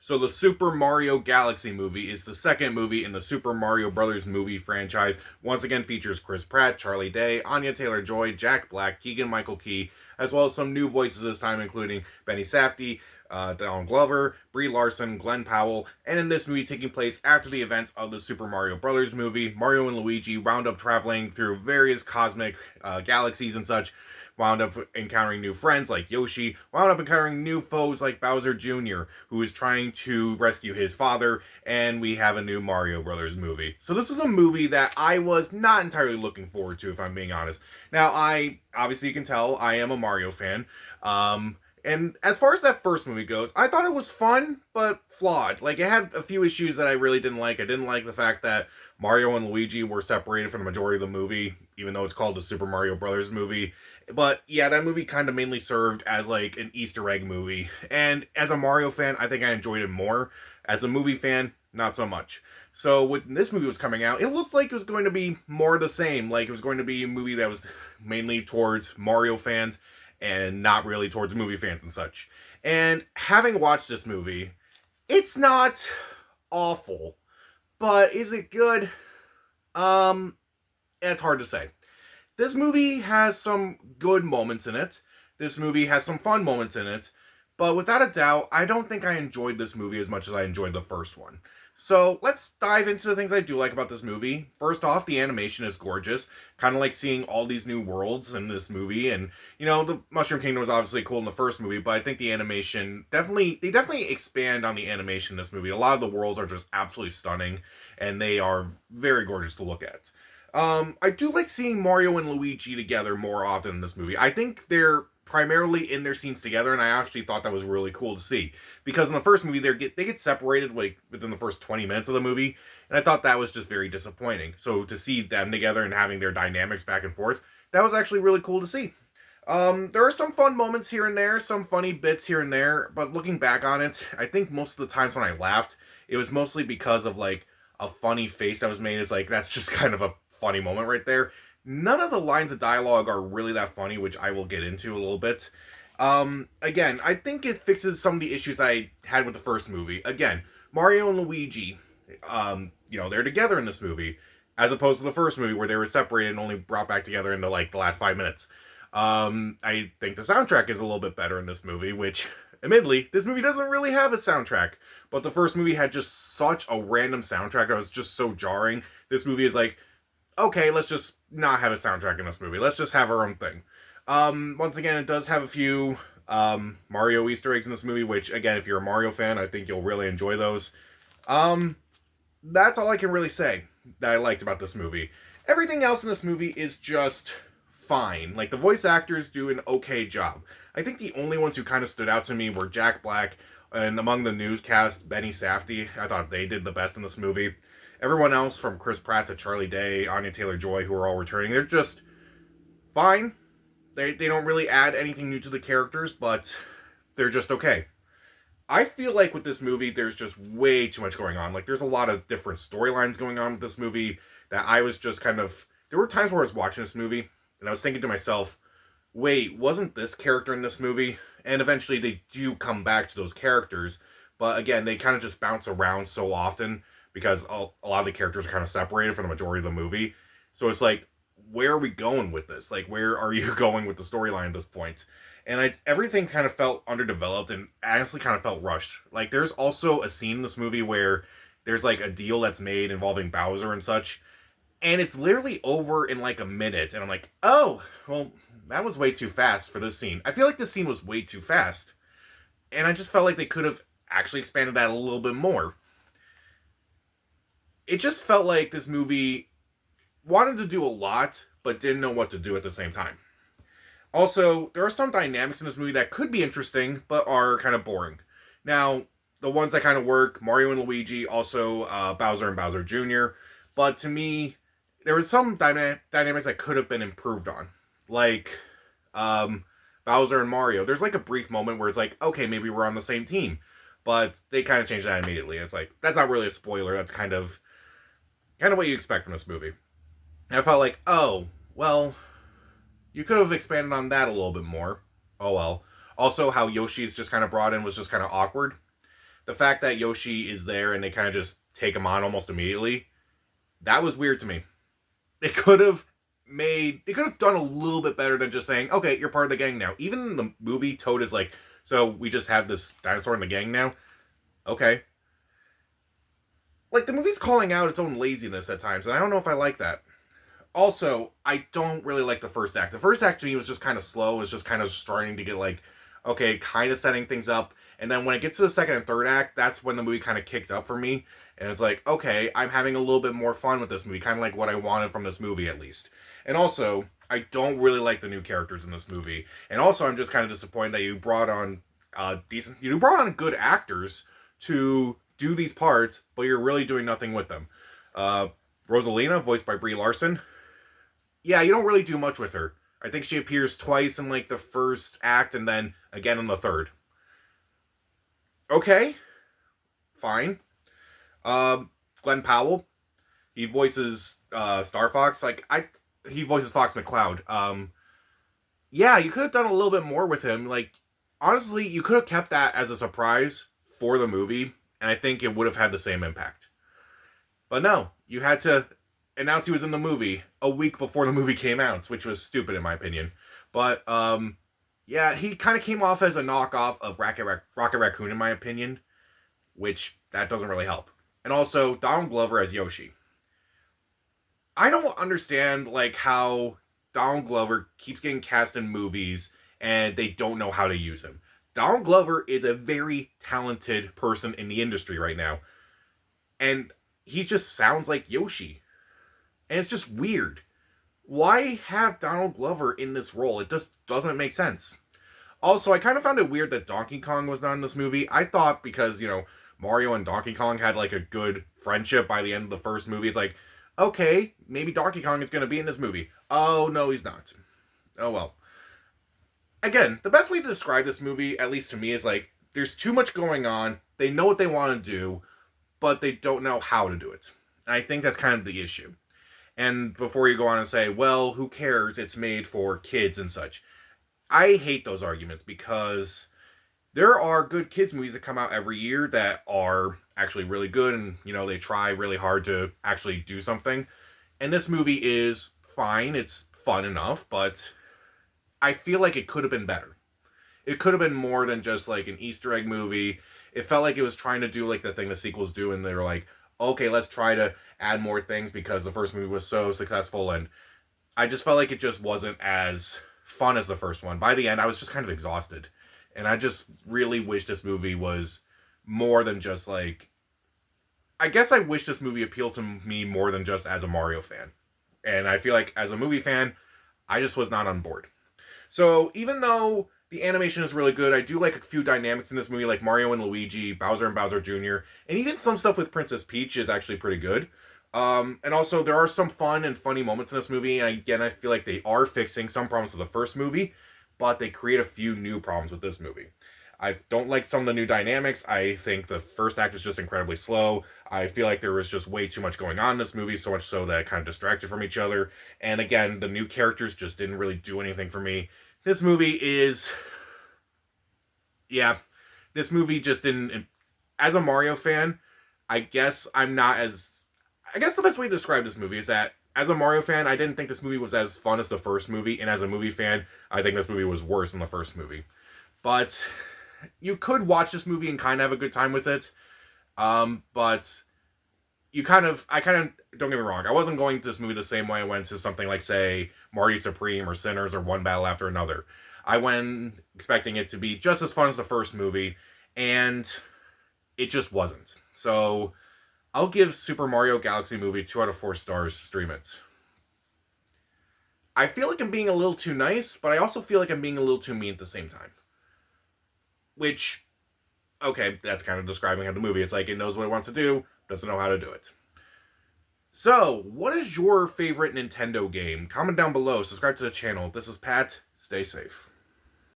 So the Super Mario Galaxy movie is the second movie in the Super Mario Brothers movie franchise. Once again features Chris Pratt, Charlie Day, Anya Taylor-Joy, Jack Black, Keegan-Michael Key, as well as some new voices this time, including Benny Safdie, Donald Glover, Brie Larson, Glenn Powell, and in this movie taking place after the events of the Super Mario Brothers movie, Mario and Luigi wound up traveling through various cosmic galaxies and such, wound up encountering new friends like Yoshi, wound up encountering new foes like Bowser Jr., who is trying to rescue his father, and we have a new Mario Brothers movie. So this is a movie that I was not entirely looking forward to, if I'm being honest. Now, obviously you can tell I am a Mario fan. And as far as that first movie goes, I thought it was fun, but flawed. Like, it had a few issues that I really didn't like. I didn't like the fact that Mario and Luigi were separated for the majority of the movie, even though it's called the Super Mario Brothers movie. But yeah, that movie kind of mainly served as like an Easter egg movie. And as a Mario fan, I think I enjoyed it more. As a movie fan, not so much. So when this movie was coming out, it looked like it was going to be more the same. Like it was going to be a movie that was mainly towards Mario fans and not really towards movie fans and such. And having watched this movie, it's not awful, but is it good? Um, it's hard to say. This movie has some good moments in it. This movie has some fun moments in it. But without a doubt, I don't think I enjoyed this movie as much as I enjoyed the first one. So let's dive into the things I do like about this movie. First off, the animation is gorgeous. Kind of like seeing all these new worlds in this movie. And, you know, the Mushroom Kingdom was obviously cool in the first movie, but I think the animation they definitely expand on the animation in this movie. A lot of the worlds are just absolutely stunning, and they are very gorgeous to look at. I do like seeing Mario and Luigi together more often in this movie. I think they're primarily in their scenes together, and I actually thought that was really cool to see. Because in the first movie, they get separated like within the first 20 minutes of the movie, and I thought that was just very disappointing. So to see them together and having their dynamics back and forth, that was actually really cool to see. There are some fun moments here and there, some funny bits here and there, but looking back on it, I think most of the times when I laughed, it was mostly because of like a funny face that was made. Is like that's just kind of a funny moment right there. None of the lines of dialogue are really that funny, which I will get into a little bit. Again, I think it fixes some of the issues I had with the first movie. Again, Mario and Luigi, they're together in this movie, as opposed to the first movie where they were separated and only brought back together in like the last 5 minutes. I think the soundtrack is a little bit better in this movie, which, admittedly, this movie doesn't really have a soundtrack. But the first movie had just such a random soundtrack that was just so jarring. This movie is like, okay, let's just not have a soundtrack in this movie. Let's just have our own thing. Once again, it does have a few Mario Easter eggs in this movie, which, again, if you're a Mario fan, I think you'll really enjoy those. Um, that's all I can really say that I liked about this movie. Everything else in this movie is just fine. Like, the voice actors do an okay job. I think the only ones who kind of stood out to me were Jack Black, and among the newscast, Benny Safdie. I thought they did the best in this movie. Everyone else, from Chris Pratt to Charlie Day, Anya Taylor-Joy, who are all returning, they're just fine. They don't really add anything new to the characters, but they're just okay. I feel like with this movie, there's just way too much going on. Like, there's a lot of different storylines going on with this movie that I was just kind of... There were times where I was watching this movie, and I was thinking to myself, wait, wasn't this character in this movie? And eventually they do come back to those characters, but again, they kind of just bounce around so often because a lot of the characters are kind of separated from the majority of the movie. So it's like, where are we going with this? Like, where are you going with the storyline at this point? And everything kind of felt underdeveloped and honestly kind of felt rushed. Like, there's also a scene in this movie where there's like a deal that's made involving Bowser and such, and it's literally over in like a minute. And I'm like, oh, well, that was way too fast for this scene. I feel like this scene was way too fast, and I just felt like they could have actually expanded that a little bit more. It just felt like this movie wanted to do a lot, but didn't know what to do at the same time. Also, there are some dynamics in this movie that could be interesting, but are kind of boring. Now, the ones that kind of work, Mario and Luigi, also Bowser and Bowser Jr., but to me, there was some dynamics that could have been improved on. Like, Bowser and Mario. There's like a brief moment where it's like, okay, maybe we're on the same team. But they kind of changed that immediately. It's like, that's not really a spoiler. That's kind of what you expect from this movie. And I felt like, oh, well, you could have expanded on that a little bit more. Oh well. Also, how Yoshi's just kind of brought in was just kind of awkward. the fact that Yoshi is there and they kind of just take him on almost immediately, that was weird to me. They could have done a little bit better than just saying, okay, you're part of the gang now. Even in the movie, Toad is like, so we just have this dinosaur in the gang now? Okay. Like, the movie's calling out its own laziness at times, and I don't know if I like that. Also, I don't really like the first act. The first act to me was just kind of slow. It was just kind of starting to get like, okay, kind of setting things up. And then when it gets to the second and third act, that's when the movie kind of kicked up for me. And it's like, okay, I'm having a little bit more fun with this movie, kind of like what I wanted from this movie at least. And also, I don't really like the new characters in this movie. And also, I'm just kind of disappointed that you brought on good actors to do these parts, but you're really doing nothing with them. Rosalina, voiced by Brie Larson. Yeah, you don't really do much with her. I think she appears twice in like the first act and then again in the third. Okay, fine. Glenn Powell, he voices Star Fox. He voices Fox McCloud. Yeah, you could have done a little bit more with him. Like, honestly, you could have kept that as a surprise for the movie, and I think it would have had the same impact. But no, you had to announce he was in the movie a week before the movie came out, which was stupid in my opinion. But yeah, he kind of came off as a knockoff of Rocket Raccoon in my opinion, which that doesn't really help. And also Donald Glover as Yoshi. I don't understand like how Donald Glover keeps getting cast in movies and they don't know how to use him. Donald Glover is a very talented person in the industry right now. And he just sounds like Yoshi. And it's just weird. Why have Donald Glover in this role? It just doesn't make sense. Also, I kind of found it weird that Donkey Kong was not in this movie. I thought because, Mario and Donkey Kong had like a good friendship by the end of the first movie. It's like, okay, maybe Donkey Kong is going to be in this movie. Oh, no, he's not. Oh, well. Again, the best way to describe this movie, at least to me, is like, there's too much going on. They know what they want to do, but they don't know how to do it. And I think that's kind of the issue. And before you go on and say, well, who cares? It's made for kids and such. I hate those arguments because there are good kids movies that come out every year that are actually really good and, they try really hard to actually do something. And this movie is fine. It's fun enough, but I feel like it could have been better. It could have been more than just like an Easter egg movie. It felt like it was trying to do like the thing the sequels do, and they were like, okay, let's try to add more things because the first movie was so successful, and I just felt like it just wasn't as fun as the first one. By the end, I was just kind of exhausted, and I just really wish this movie was more than just like, I guess I wish this movie appealed to me more than just as a Mario fan, and I feel like as a movie fan, I just was not on board. So even though the animation is really good, I do like a few dynamics in this movie, like Mario and Luigi, Bowser and Bowser Jr., and even some stuff with Princess Peach is actually pretty good. And also, there are some fun and funny moments in this movie, and again, I feel like they are fixing some problems with the first movie, but they create a few new problems with this movie. I don't like some of the new dynamics. I think the first act is just incredibly slow. I feel like there was just way too much going on in this movie, so much so that it kind of distracted from each other. And again, the new characters just didn't really do anything for me. This movie is... Yeah, this movie just didn't... As a Mario fan, I guess I'm not as... I guess the best way to describe this movie is that as a Mario fan, I didn't think this movie was as fun as the first movie, and as a movie fan, I think this movie was worse than the first movie. But you could watch this movie and kind of have a good time with it, but I don't get me wrong, I wasn't going to this movie the same way I went to something like, say, Marty Supreme or Sinners or One Battle After Another. I went expecting it to be just as fun as the first movie, and it just wasn't. So I'll give Super Mario Galaxy Movie 2 out of 4 stars. Stream it. I feel like I'm being a little too nice, but I also feel like I'm being a little too mean at the same time. Which, okay, that's kind of describing how the movie, it's like it knows what it wants to do, doesn't know how to do it. So, what is your favorite Nintendo game? Comment down below, subscribe to the channel. This is Pat, stay safe.